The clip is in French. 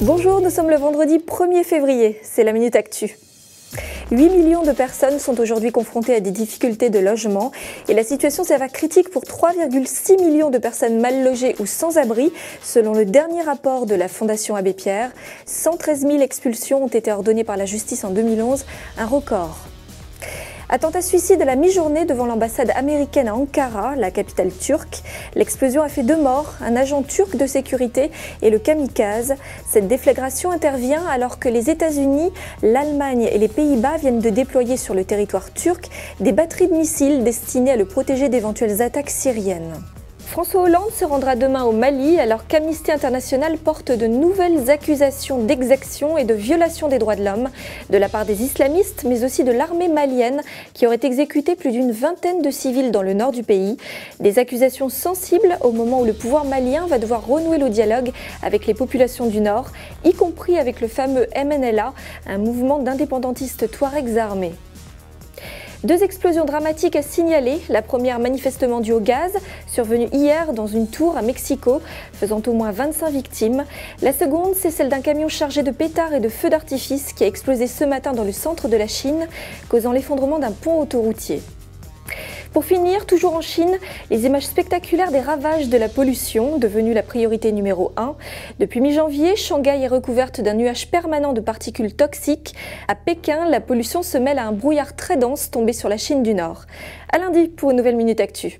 Bonjour, nous sommes le vendredi 1er février, c'est la Minute Actu. 8 millions de personnes sont aujourd'hui confrontées à des difficultés de logement et la situation s'avère critique pour 3,6 millions de personnes mal logées ou sans abri. Selon le dernier rapport de la Fondation Abbé Pierre, 113 000 expulsions ont été ordonnées par la justice en 2011, un record. Attentat suicide à la mi-journée devant l'ambassade américaine à Ankara, la capitale turque. L'explosion a fait 2 morts, un agent turc de sécurité et le kamikaze. Cette déflagration intervient alors que les États-Unis, l'Allemagne et les Pays-Bas viennent de déployer sur le territoire turc des batteries de missiles destinées à le protéger d'éventuelles attaques syriennes. François Hollande se rendra demain au Mali alors qu'Amnesty International porte de nouvelles accusations d'exaction et de violation des droits de l'homme de la part des islamistes mais aussi de l'armée malienne qui aurait exécuté plus d'une vingtaine de civils dans le nord du pays. Des accusations sensibles au moment où le pouvoir malien va devoir renouer le dialogue avec les populations du nord, y compris avec le fameux MNLA, un mouvement d'indépendantistes touaregs armés. 2 explosions dramatiques à signaler, la première manifestement due au gaz, survenue hier dans une tour à Mexico, faisant au moins 25 victimes. La seconde, c'est celle d'un camion chargé de pétards et de feux d'artifice qui a explosé ce matin dans le centre de la Chine, causant l'effondrement d'un pont autoroutier. Pour finir, toujours en Chine, les images spectaculaires des ravages de la pollution, devenue la priorité numéro 1. Depuis mi-janvier, Shanghai est recouverte d'un nuage permanent de particules toxiques. À Pékin, la pollution se mêle à un brouillard très dense tombé sur la Chine du Nord. À lundi pour une nouvelle Minute Actu.